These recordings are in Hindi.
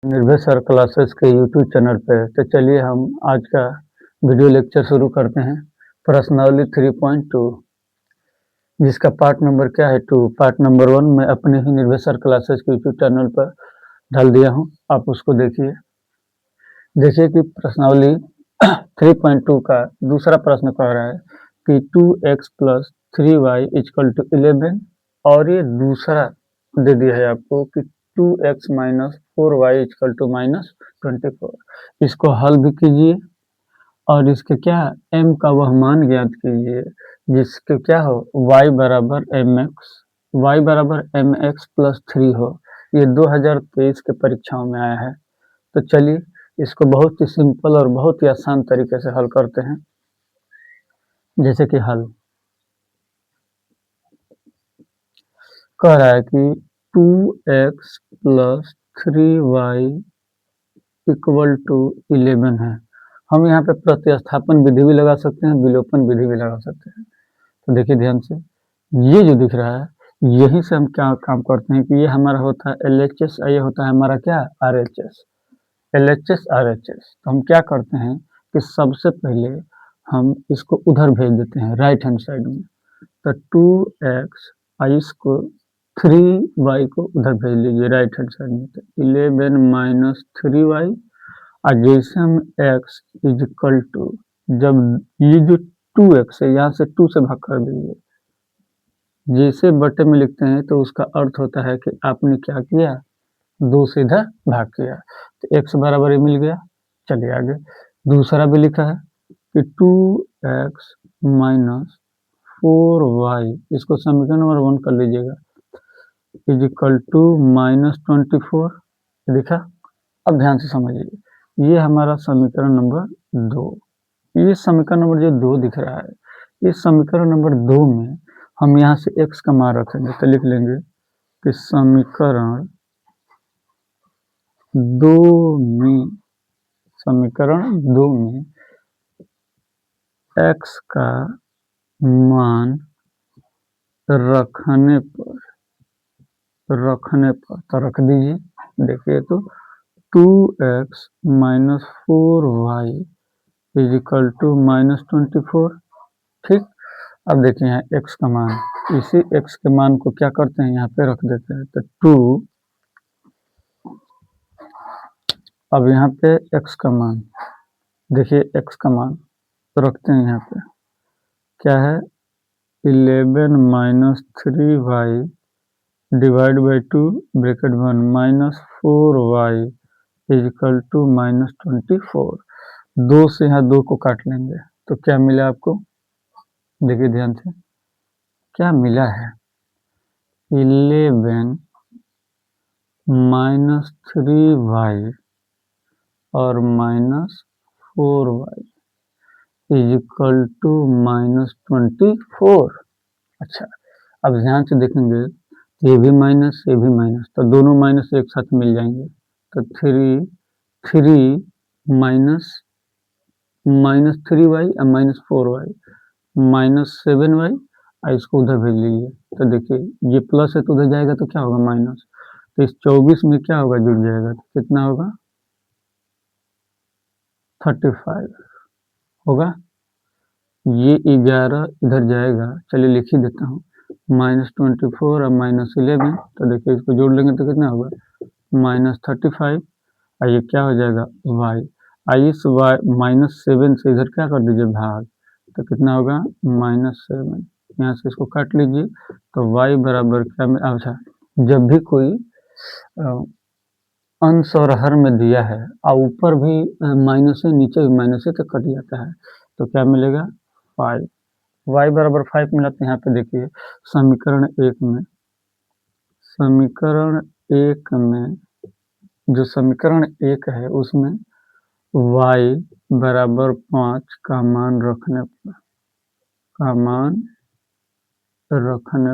निर्भय सर क्लासेस के यूट्यूब चैनल पे। तो चलिए हम आज का वीडियो लेक्चर शुरू करते हैं। प्रश्नावली 3.2 जिसका पार्ट नंबर क्या है 2। पार्ट नंबर 1 मैं अपने ही निर्भय सर क्लासेस के यूट्यूब चैनल पर डाल दिया हूं, आप उसको देखिए। देखिए कि प्रश्नावली 3.2 का दूसरा प्रश्न कह रहा है कि 2x plus 3y equal to 11 और ये दूसरा दे दिया है आपको कि 2x minus 4y equal to minus 24। इसको हल भी कीजिए और इसके क्या m का वह मान ज्ञात कीजिए जिसके क्या हो y बराबर mx प्लस 3 हो। ये 2023 के परीक्षाओं में आया है। तो चलिए इसको बहुत ही सिंपल और बहुत ही आसान तरीके से हल करते हैं। जैसे कि हल कह रहा है कि 2x plus 3y equal to 11 है। हम यहाँ पे प्रतिस्थापन विधि भी लगा सकते हैं, विलोपन विधि भी लगा सकते हैं। तो देखिए ध्यान से, ये जो दिख रहा है यही से हम क्या काम करते हैं कि ये हमारा होता है LHS और ये होता है हमारा क्या RHS। LHS RHS तो हम क्या करते हैं कि सबसे पहले हम इसको उधर भेज देते हैं राइट हैंड साइड में। तो 2x इसको 3y को उधर भेज लीजिए राइट हैंड साइड में। तो 11 माइनस 3y और जैसे हम x इज इक्वल टू, जब ये जो 2x है यहाँ से 2 से भाग कर दीजिए। जैसे बटे में लिखते हैं तो उसका अर्थ होता है कि आपने क्या किया, 2 से इधर भाग किया। तो x बराबर ये मिल गया। चलिए आगे दूसरा भी लिखा है कि 2x माइनस 4y, इसको समीकरण नंबर 1 कर लीजिएगा, इज इक्वल टू माइनस 24 लिखा। अब ध्यान से समझिए, ये हमारा समीकरण नंबर 2। ये समीकरण नंबर जो 2 दिख रहा है, इस समीकरण नंबर 2 में हम यहाँ से x का मान रखेंगे। तो लिख लेंगे कि समीकरण 2 में x का मान रखने पर तो रख दीजिए। देखिए तो 2x minus 4y is equal to minus 24। ठीक, अब देखिए यहाँ x का मान, इसी x के मान को क्या करते हैं यहाँ पे रख देते हैं। तो 2, अब यहाँ पे x का मान देखिए, x का मान तो रखते हैं यहाँ पे क्या है 11 minus 3y divide by 2 bracket 1 minus 4y is equal to minus 24। 2 से यहाँ 2 को काट लेंगे तो क्या मिला आपको, देखिए ध्यान से क्या मिला है 11 माइनस 3y और minus 4y is equal to minus 24। अच्छा, अब ध्यान से देखेंगे ये भी माइनस ये भी माइनस, तो दोनों माइनस एक साथ मिल जाएंगे। तो 3 माइनस 3y और माइनस 4y माइनस 7y और इसको उधर भेज लीजिए। तो देखिए ये प्लस है तो उधर जाएगा तो क्या होगा माइनस, तो इस 24 में क्या होगा जुड़ जाएगा, तो कितना होगा 35 होगा। ये 11 इधर जाएगा, चलिए लिख ही देता हूँ, माइनस 24 और माइनस 11। तो देखिए इसको जोड़ लेंगे तो कितना होगा माइनस 35 और ये क्या हो जाएगा y। आई इस y माइनस 7 से इधर क्या कर दीजिए भाग, तो कितना होगा माइनस 7। यहाँ से इसको काट लीजिए तो y बराबर क्या में, अच्छा जब भी कोई अंश और हर में दिया है और ऊपर भी माइनस है नीचे भी माइनस है तो कट जाता है, तो क्या मिलेगा 5। y बराबर 5 मिला। तो यहाँ पे देखिए समीकरण एक है उसमें y बराबर 5 का मान रखने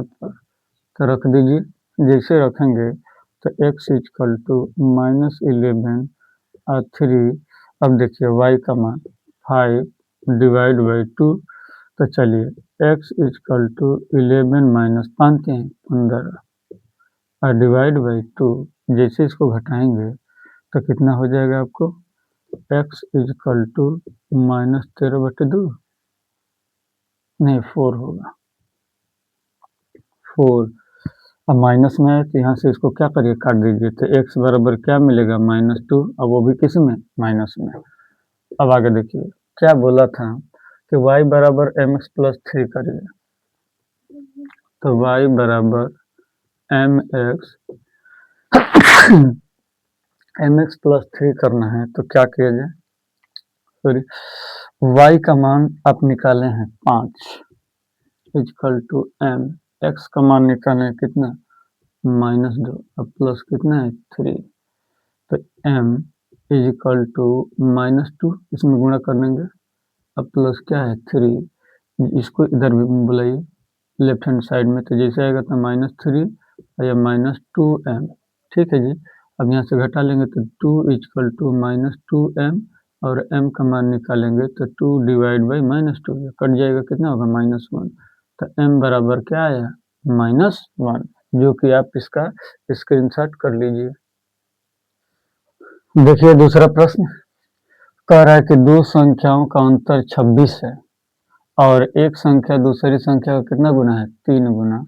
पर तो रख दीजिए। जैसे रखेंगे तो x इक्वल टू माइनस 11 और 3। अब देखिए y का मान 5 डिवाइड बाई 2। तो चलिए x इक्वल टू 11 माइनस 5 15 और डिवाइड बाई 2। जैसे इसको घटाएंगे तो कितना हो जाएगा आपको x इजकल टू -13/2 नहीं 4 होगा 4। अब माइनस में है तो यहाँ से इसको क्या करिए काट दीजिए तो x बराबर क्या मिलेगा -2 अब वो भी किस में माइनस में। अब आगे देखिए क्या बोला था कि y बराबर mx+3 करिए तो y बराबर mx mx+3 करना है तो क्या किया जाए सॉरी y का मान आप निकाले हैं 5 इजकल टू m x का मान निकाले कितना -2 अब प्लस कितना है 3 तो m इजकल टू -2 इसमें गुणा कर देंगे अब प्लस क्या है 3 इसको इधर भी बुलाइए लेफ्ट हैंड साइड में तो जैसे आएगा तो -3 और यह -2m ठीक है जी। अब यहाँ से घटा लेंगे तो 2 इजकल टू -2m और m का मान निकालेंगे तो 2 डिवाइड बाई -2 कट जाएगा कितना होगा -1 तो m बराबर क्या आया -1 जो कि आप इसका स्क्रीनशॉट कर लीजिए। देखिए दूसरा प्रश्न कह रहा है कि दो संख्याओं का अंतर 26 है और एक संख्या दूसरी संख्या का कितना गुना है 3 गुना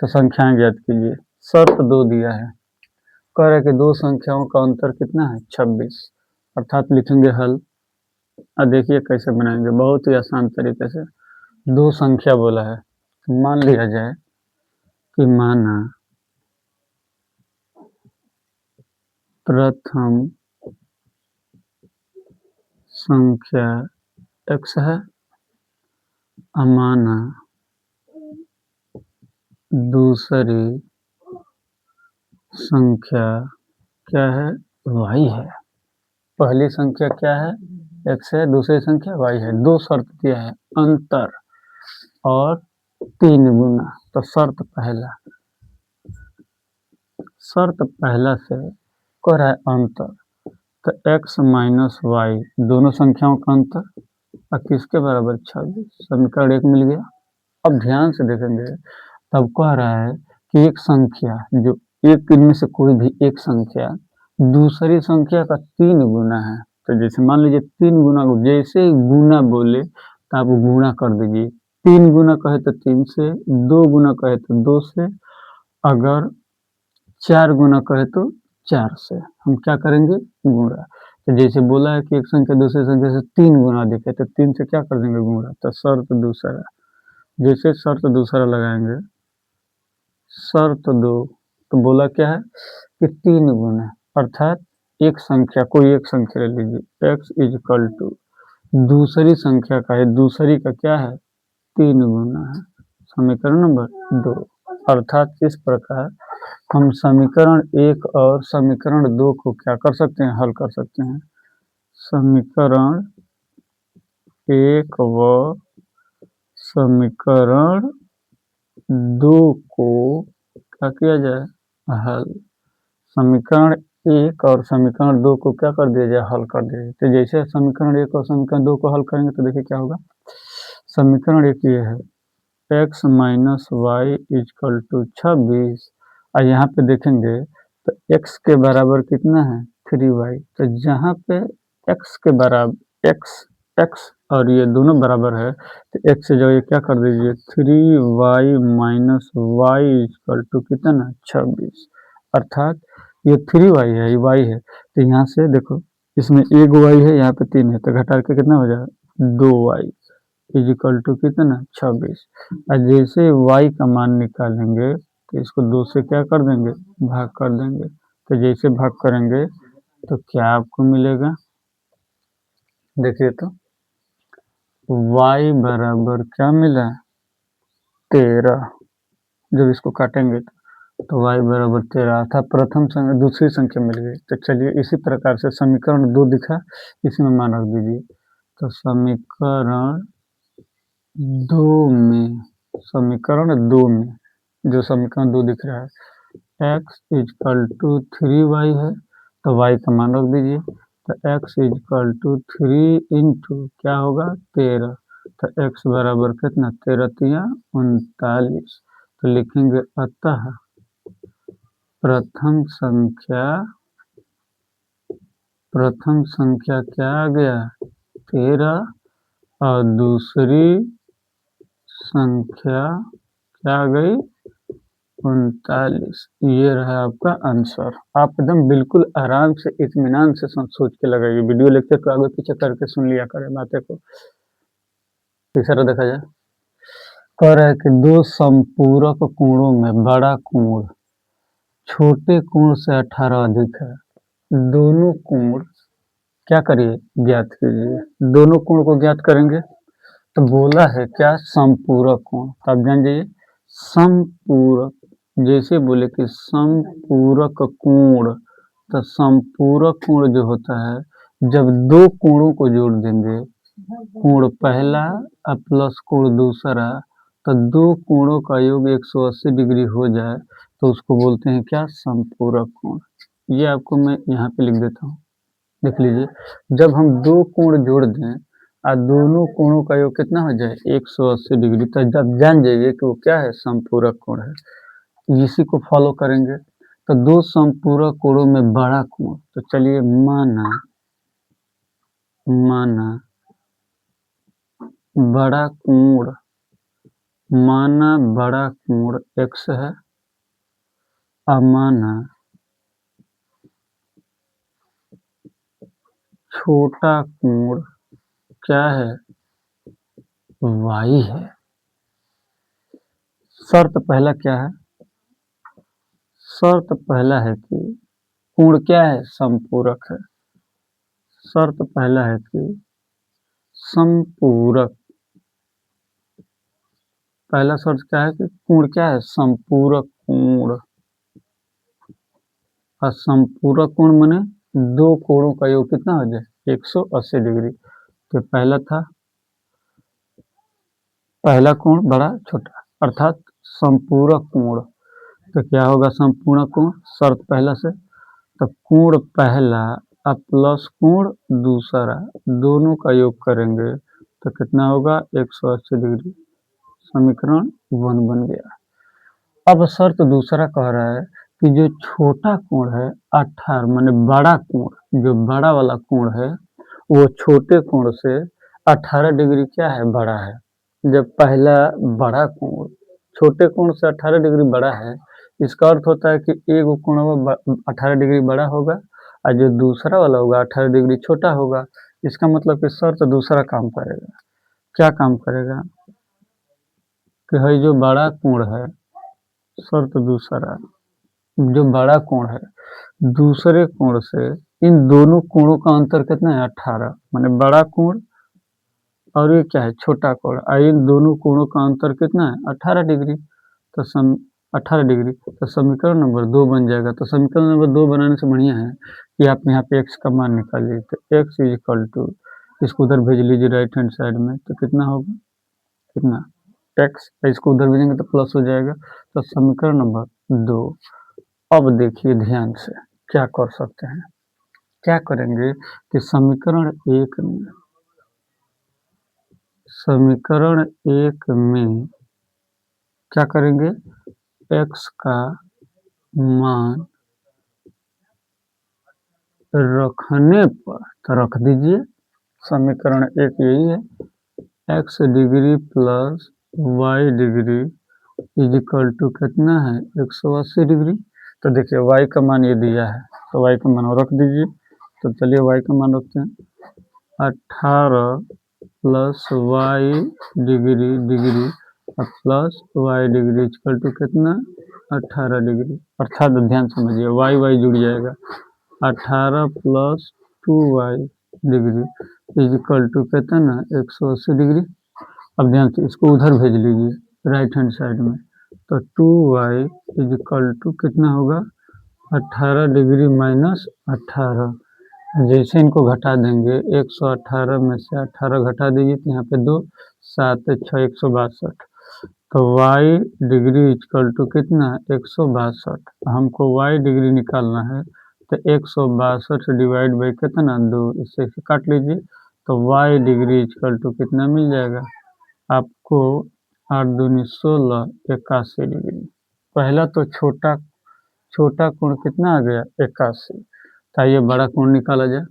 तो संख्याएं ज्ञात कीजिए। शर्त 2 दिया है कह रहा है कि दो संख्याओं का अंतर कितना है 26 अर्थात लिखेंगे हल। अब देखिए कैसे बनाएंगे बहुत ही आसान तरीके से दो संख्या बोला है मान लिया जाए कि माना प्रथम संख्या x है अमाना दूसरी संख्या क्या है y है। पहली संख्या क्या है x है दूसरी संख्या y है दो शर्त दिया है अंतर और 3 गुना तो शर्त पहला से कह रहा है अंतर तो x माइनस वाई दोनों संख्याओं का अंतर और किसके बराबर 26 समीकरण 1 मिल गया। अब ध्यान से देखेंगे तब कह रहा है कि एक संख्या जो एक इनमें से कोई भी एक संख्या दूसरी संख्या का 3 गुना है तो जैसे मान लीजिए 3 गुना जैसे ही गुना बोले तो आप गुणा कर दीजिए 3 गुना कहे तो 3 से 2 गुना कहे तो 2 से अगर 4 गुना कहे तो 4 से हम क्या करेंगे गुणा तो जैसे बोला है कि एक संख्या दूसरी संख्या से 3 गुना दिखे तो 3 से क्या कर देंगे गुणा तो शर्त दूसरा जैसे शर्त दूसरा लगाएंगे शर्त 2 तो बोला क्या है कि 3 गुना अर्थात एक संख्या कोई एक संख्या ले लीजिए x इजकल टू दूसरी संख्या का है दूसरी का क्या है 3 गुना है समीकरण नंबर 2 अर्थात इस प्रकार हम समीकरण 1 और समीकरण 2 को क्या कर सकते हैं हल कर सकते हैं। समीकरण 1 व समीकरण 2 को क्या किया जाए हल समीकरण 1 और समीकरण 2 को क्या कर दिया जाए हल कर दिया जाए तो जैसे समीकरण 1 और समीकरण 2 को हल करेंगे तो देखिए क्या होगा समीकरण 1 ये है x minus y is equal to 26 और यहाँ पे देखेंगे तो x के बराबर कितना है 3y तो जहाँ पे x के बराबर x और ये दोनों बराबर है तो x से जो ये क्या कर दीजिए 3y minus y is equal to कितना 26 अर्थात ये 3y है ये y है तो यहाँ से देखो इसमें एक y है यहाँ पे 3 है तो घटा के कितना हो जाएगा 2y इजिकल टू कितना 26 और जैसे y का मान निकालेंगे तो इसको 2 से क्या कर देंगे भाग कर देंगे तो जैसे भाग करेंगे तो क्या आपको मिलेगा देखिए तो y बराबर क्या मिला 13 जब इसको काटेंगे तो y बराबर 13 था प्रथम संख्या दूसरी संख्या मिल गई तो चलिए इसी प्रकार से समीकरण 2 दिखा इसमें मान रख दीजिए तो समीकरण 2 में जो समीकरण 2 दिख रहा है x इजकल टू 3y है तो y का मान रख दीजिए तो x इजकल टू 3 इंटू क्या होगा 13 तो x बराबर कितना 13 तिया 39 तो लिखेंगे अतः प्रथम संख्या प्रथम संख्या क्या आ गया 13 और दूसरी संख्या क्या आ गई 39। ये रहा आपका आंसर। आप एकदम बिल्कुल आराम से इत्मीनान से सोच के लगाइए। वीडियो लेक्चर को आगे पीछे करके सुन लिया करें बातें को। तीसरा देखा जाए, कह रहा है कि दो समपूरक कोणों में बड़ा कोण छोटे कोण से 18 अधिक है। दोनों कोण क्या करिए ज्ञात कीजिए। दोनों कोण को ज्ञात करेंगे तो बोला है क्या समपूरक कोण। तब जान जाइए समपूरक, जैसे बोले कि समपूरक कोण, तो समपूरक कोण जो होता है जब दो कोणों को जोड़ देंगे, कोण पहला और प्लस कोण दूसरा, तो दो कोणों का योग 180 डिग्री हो जाए तो उसको बोलते हैं क्या समपूरक कोण। ये आपको मैं यहाँ पे लिख देता हूँ, देख लीजिए। जब हम दो कोण जोड़ दें और दोनों कोणों का योग कितना हो जाए 180 डिग्री, तो जब जान जाइए कि वो क्या है समपूरक कोण है। इसी को फॉलो करेंगे तो दो समपूरक कोणों में बड़ा कोण, तो चलिए माना बड़ा कोण, माना बड़ा कोण x है और माना छोटा कोण क्या है y है। शर्त पहला क्या है, शर्त पहला है कि कोण क्या है समपूरक है। शर्त पहला है कि समपूरक, पहला शर्त क्या है कि कोण क्या है समपूरक कोण, और समपूरक कोण माने दो कोणों का योग कितना हो जाए 180 डिग्री। तो पहला था पहला कोण बड़ा छोटा अर्थात समपूरक कोण। तो क्या होगा संपूर्ण कोण, शर्त पहला से, तो कोण पहला और प्लस कोण दूसरा दोनों का योग करेंगे तो कितना होगा 180 डिग्री। समीकरण 1 बन गया। अब शर्त दूसरा कह रहा है कि जो छोटा कोण है 18 माने बड़ा कोण, जो बड़ा वाला कोण है वो छोटे कोण से 18 डिग्री क्या है बड़ा है। जब पहला बड़ा कोण छोटे कोण से 18 डिग्री बड़ा है, इसका अर्थ होता है कि एक कोण 18 डिग्री बड़ा होगा और जो दूसरा वाला होगा 18 डिग्री छोटा होगा। इसका मतलब कि शर्त दूसरा काम करेगा। क्या काम करेगा कि भाई जो बड़ा कोण है, शर्त दूसरा, जो बड़ा कोण है दूसरे कोण से इन दोनों कोणों का अंतर कितना है 18 माने बड़ा कोण और ये क्या है छोटा कोण, और इन दोनों कोणों का अंतर कितना है 18 डिग्री। तो 18 डिग्री, तो समीकरण नंबर 2 बन जाएगा। तो समीकरण नंबर 2 बनाने से बढ़िया है कि आप यहाँ पे x का मान निकालिए। तो x इज इक्वल टू, इसको उधर भेज लीजिए राइट हैंड साइड में, तो कितना होगा कितना x, इसको उधर भेजेंगे तो प्लस हो जाएगा। तो समीकरण नंबर 2। अब देखिए ध्यान से क्या कर सकते हैं, क्या करेंगे कि समीकरण एक में क्या करेंगे x का मान रखने पर, तो रख दीजिए। समीकरण एक यही है x degree plus y degree is equal to कितना है 180 डिग्री। तो देखिए y का मान ये दिया है तो y का मान रख दीजिए। तो चलिए y का मान रखते हैं 18 plus y degree plus y degree equal to कितना 18 डिग्री। अर्थात ध्यान समझिए वाई जुड़ जाएगा 18 प्लस 2y degree is equal to कितना ना 180 डिग्री। अब ध्यान से इसको उधर भेज लीजिए राइट हैंड साइड में। तो 2y इज इक्वल टू कितना होगा 18 डिग्री माइनस 18। जैसे इनको घटा देंगे 118 में से 18 घटा दीजिए तो यहाँ पे 2 7 6 162। तो y डिग्री इक्वल टू कितना 162। हमको y डिग्री निकालना है तो 162 डिवाइड बाई कितना 2, इससे काट लीजिए। तो y डिग्री इक्वल टू कितना मिल जाएगा आपको 8 दूनी 16 81 डिग्री। पहला तो छोटा कोण कितना आ गया 81। तो आइए बड़ा कोण निकाला जाए।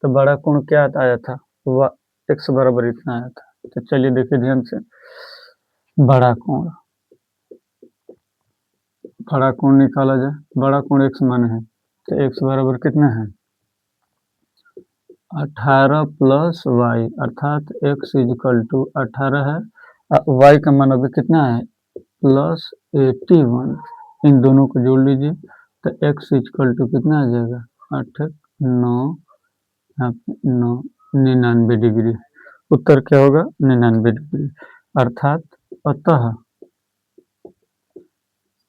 तो बड़ा कोण क्या आया था, x बराबर इतना आया था। तो चलिए देखिए ध्यान से, बड़ा कोण निकाला जाए। बड़ा कोण x मान है, तो x बराबर कितना है 18 प्लस वाई, अर्थात x इक्वल टू 18 है और y का मान अभी कितना है प्लस 81। इन दोनों को जोड़ लीजिए तो x इक्वल टू कितना आ जाएगा 8 9 9 99 डिग्री। उत्तर क्या होगा 99 डिग्री। अर्थात अतः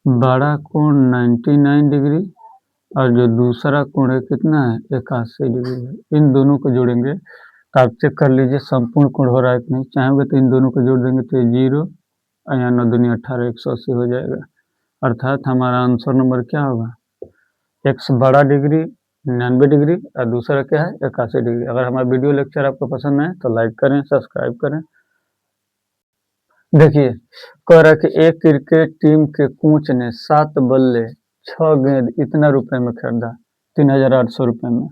बड़ा कोण 99 डिग्री और जो दूसरा कोण है कितना है 81 डिग्री है। इन दोनों को जोड़ेंगे तो आप चेक कर लीजिए संपूर्ण कोण हो रहा है कि नहीं। चाहेंगे तो इन दोनों को जोड़ देंगे तो 0 और यहाँ 9 दूनी 18 180 हो जाएगा। अर्थात हमारा आंसर नंबर क्या होगा x बड़ा डिग्री 99 डिग्री और दूसरा क्या है 81 डिग्री। अगर हमारा वीडियो लेक्चर आपको पसंद आए तो लाइक करें, सब्सक्राइब करें। देखिए कह रहा है कि एक क्रिकेट टीम के कोच ने 7 बल्ले 6 गेंद इतना रुपए में खरीदा 3800 रुपए में।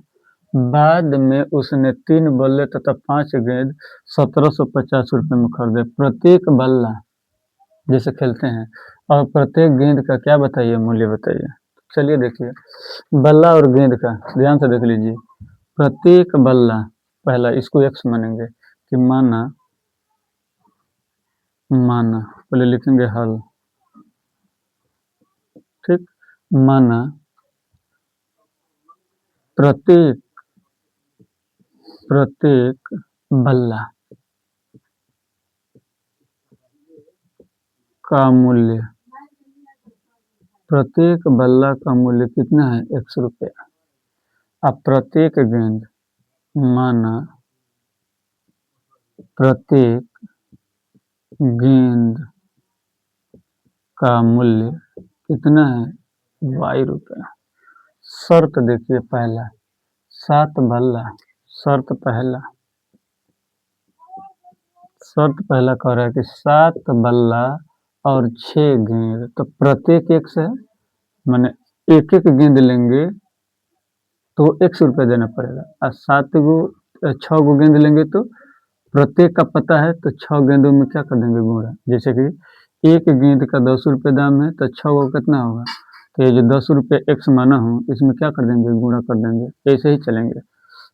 बाद में उसने 3 बल्ले तथा 5 गेंद 1750 रुपए में खरीदे। प्रत्येक बल्ला जैसे खेलते हैं और प्रत्येक गेंद का क्या बताइए मूल्य बताइए। चलिए देखिए बल्ला और गेंद का ध्यान से देख लीजिए। प्रत्येक बल्ला पहला इसको x मानेंगे कि माना पहले लिखेंगे हल, ठीक। माना प्रत्येक बल्ला का मूल्य कितना है x रुपया। अब प्रत्येक गेंद माना प्रत्येक गेंद का मूल्य कितना है y रुपया। शर्त देखिए पहला 7 बल्ला, शर्त पहला कह रहा है कि 7 बल्ला और 6 गेंद, तो प्रत्येक x है माने एक गेंद लेंगे तो x रुपया देना पड़ेगा और 6 गो गेंद लेंगे तो प्रत्येक का पता है तो 6 गेंदों में क्या कर देंगे गुणा। जैसे कि एक गेंद का 10 रुपये दाम है तो 6 गो कितना होगा, तो ये जो 10 रुपये x माना हूँ इसमें क्या कर देंगे गुणा कर देंगे, ऐसे ही चलेंगे।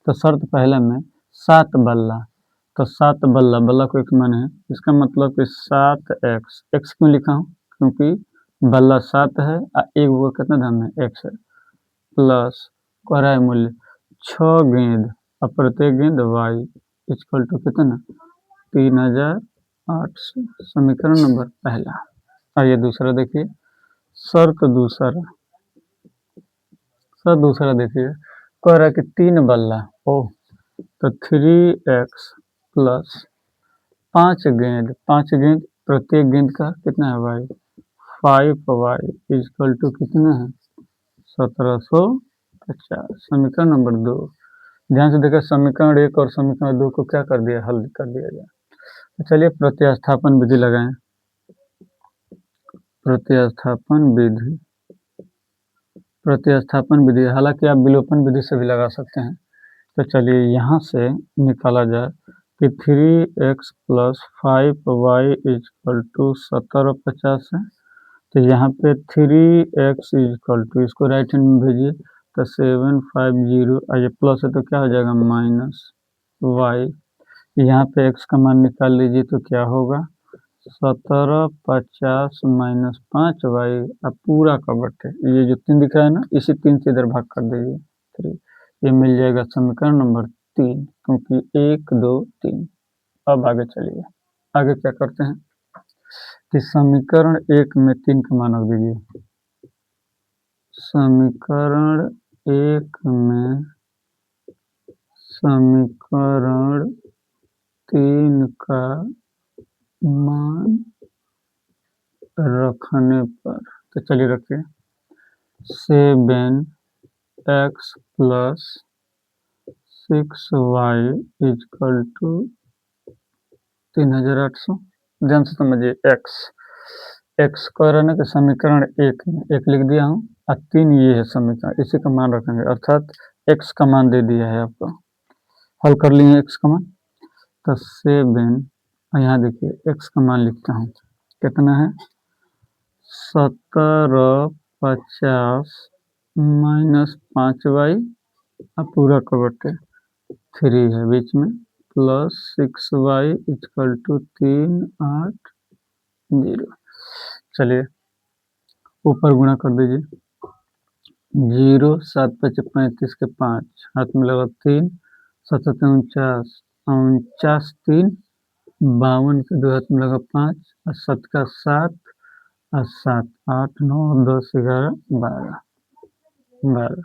तो शर्त पहला में 7 बल्ला, तो 7 बल्ला को एक माने है, इसका मतलब कि 7x। x क्यों लिखा हूँ क्योंकि बल्ला 7 है और एक वो कितना दाम है x है, प्लस कह रहा है मूल्य 6 गेंद और प्रत्येक गेंद y इक्वल टू कितना 3800। समीकरण नंबर पहला। आइए दूसरा देखिए। शर्त दूसरा देखिए कह रहा है कि 3 बल्ला तो 3x प्लस 5 गेंद प्रत्येक गेंद का कितना है y 5y इक्वल टू कितना है 1750। समीकरण नंबर 2। ध्यान से देखिए समीकरण 1 और समीकरण 2 को क्या कर दिया हल कर दिया जाए। तो चलिए प्रतिस्थापन विधि लगाएं। प्रतिस्थापन विधि हालांकि आप विलोपन विधि से भी लगा सकते हैं। तो चलिए यहाँ से निकाला जाए कि 3x plus 5y equal to 1750 है। तो यहाँ पे 3x इक्वल टू इसको राइट हैंड में भेजिए तो 750 और ये प्लस है तो क्या हो जाएगा माइनस y। यहाँ पे x का मान निकाल लीजिए तो क्या होगा 1750 माइनस 5y अब पूरा का बटे ये जो 3 दिख रहा है ना इसी 3 से इधर भाग कर दीजिए 3, ये मिल जाएगा समीकरण नंबर 3 क्योंकि 1 2 3। अब आगे चलिए, आगे क्या करते हैं कि समीकरण 1 में 3 का मान रख दीजिए। समीकरण 1 में समीकरण 3 का मान रखने पर तो चलिए रखिए 7x plus 6y equal to 3800। ध्यान से समझिए x कह रहा है ना कि समीकरण 1 में 1 लिख दिया हूँ और 3 ये है समीकरण, इसी का मान रखेंगे अर्थात x का मान दे दिया है आपको हल कर लिए x का मान, तो 7, और यहाँ देखिए x का मान लिखता हूँ, कितना है 1750 माइनस 5y पूरा का बटे 3 है बीच में, प्लस 6y इक्वल टू 380। चलिए ऊपर गुणा कर दीजिए, 0 7 5 35 के 5 हाथ में लगा 3 7 49 49 3 52 के 2 हाथ में लगा 5 और 7 का 7 और 7 8 9 10 11 12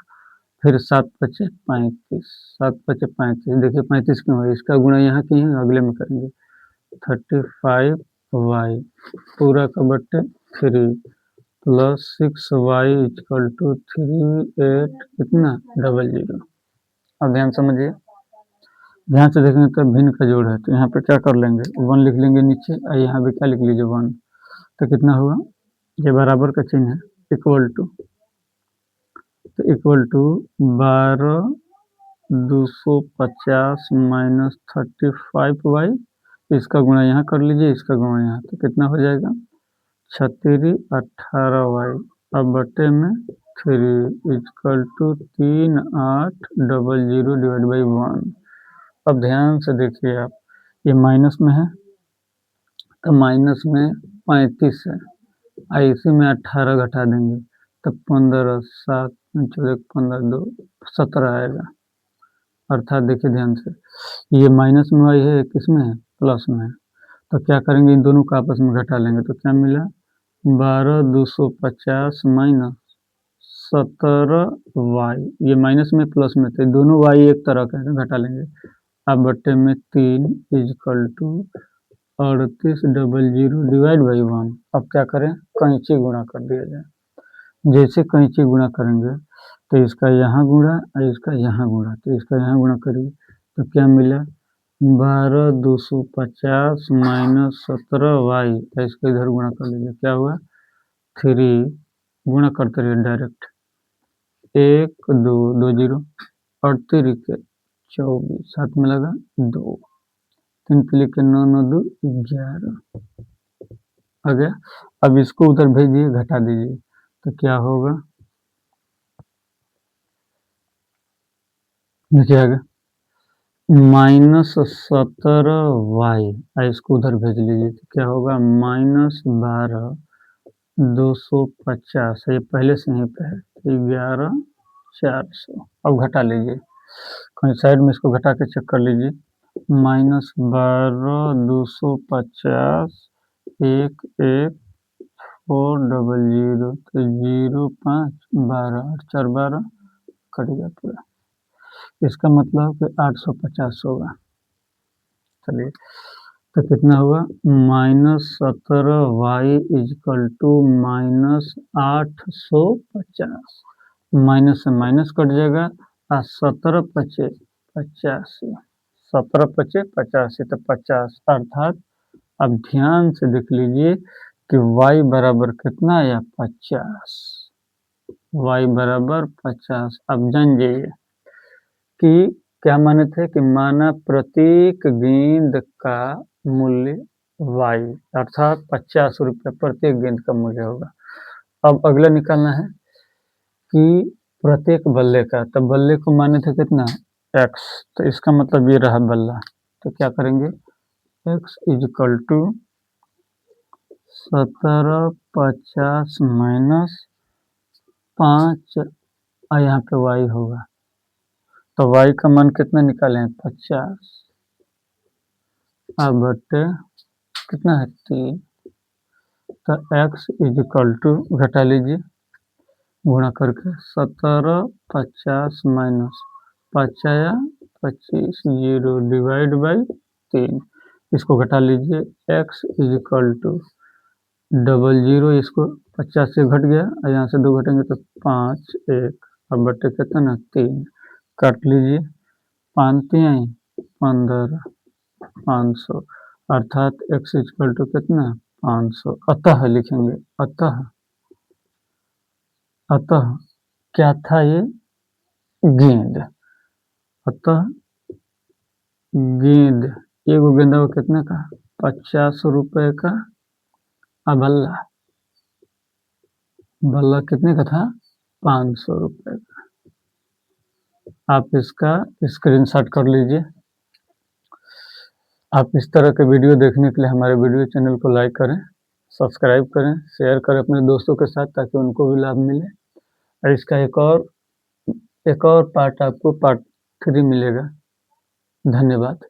फिर 7 पचे 35 7 पचे 35, देखिए 35 क्यों है, इसका गुणा यहाँ की है, अगले में करेंगे 35y पूरा का बट्टे 3 प्लस 6y इक्वल टू 38 कितना 00। अब ध्यान समझिए, ध्यान से देखेंगे तो भिन्न का जोड़ है, तो यहाँ पे क्या कर लेंगे 1 लिख लेंगे नीचे, और यहाँ भी क्या लिख लीजिए 1, तो कितना हुआ, ये बराबर का चिन्ह है, इक्वल टू, तो इक्वल टू 12 250 माइनस 35y, इसका गुणा यहाँ कर लीजिए, इसका गुणा यहाँ, तो कितना हो जाएगा 36 18y अब बटे में 3 इक्वल टू 3800 डिवाइड बाई 1। अब ध्यान से देखिए आप, ये माइनस में है, तो माइनस में 35 है, इसी में 18 घटा देंगे, तब 15 7 14 15 2 17 आएगा। अर्थात देखिए ध्यान से, ये माइनस में y है, किसमें है प्लस में है, तो क्या करेंगे इन दोनों को आपस में घटा लेंगे, तो क्या मिला 12 250 माइनस 17y, ये माइनस में प्लस में थे, दोनों y एक तरह का है, घटा लेंगे, अब बट्टे में 3 इक्वल टू 3800 डिवाइड बाई 1। अब क्या करें, कैंची गुणा कर दिया जाए, जैसे कैंची गुणा करेंगे तो इसका यहाँ गुणा और इसका यहाँ गुणा, तो इसका यहाँ गुणा करिए, तो क्या मिला 12 250 माइनस 17y, इसको इधर गुणा कर लीजिए, क्या हुआ 3 गुणा करते रहिए डायरेक्ट, 1 2 2 0 और 3 के 24 हाथ में लगा 2 3 3 के 9 9 2 11 आ गया। अब इसको उधर भेजिए, घटा दीजिए, तो क्या होगा, देखिए आ गया -17y, इसको उधर भेज लीजिए, तो क्या होगा -12 250, ये पहले से यहीं पे है, 11 400। अब घटा लीजिए, कहीं साइड में इसको घटा के चेक कर लीजिए, -12 250 1 1 400, तो 0 5 12 8 4 12 कट गया पूरा, इसका मतलब कि 850 होगा। चलिए तो कितना हुआ -17y इक्वल टू -850, माइनस से माइनस कट जाएगा, और 17 पचे 85, 17 पचे 85 तो 50, अर्थात अब ध्यान से देख लीजिए कि y बराबर कितना आया 50, y बराबर 50। अब जान जाइए कि क्या माने थे, कि माना प्रत्येक गेंद का मूल्य y, अर्थात 50 रुपये प्रत्येक गेंद का मूल्य होगा। अब अगला निकालना है कि प्रत्येक बल्ले का, तो बल्ले को माने थे कितना x, तो इसका मतलब ये रहा बल्ला, तो क्या करेंगे x इक्वल टू 1750 माइनस 5, और यहाँ पे y होगा, तो y का मान कितना निकालें 50, अब बटे कितना है 3, तो x इक्वल टू घटा लीजिए गुणा करके 17 50 माइनस 5 आया 25 0 डिवाइड बाई 3, इसको घटा लीजिए, x इक्वल टू 00, इसको 50 से घट गया और यहाँ से 2 घटेंगे तो 5 1, अब बटे कितना 3, काट लीजिए 5 3 15 500, अर्थात x इक्वल टू कितना 500। अतः लिखेंगे, अतः क्या था ये गेंद, अतः गेंद, एगो गेंदवा कितने का? 50 रुपए का। बल्ला, बल्ला कितने का था? 500 रुपए का। आप इसका स्क्रीनशॉट कर लीजिए। आप इस तरह के वीडियो देखने के लिए हमारे वीडियो चैनल को लाइक करें, सब्सक्राइब करें, शेयर करें अपने दोस्तों के साथ ताकि उनको भी लाभ मिले। और इसका एक और पार्ट आपको पार्ट 3 मिलेगा। धन्यवाद।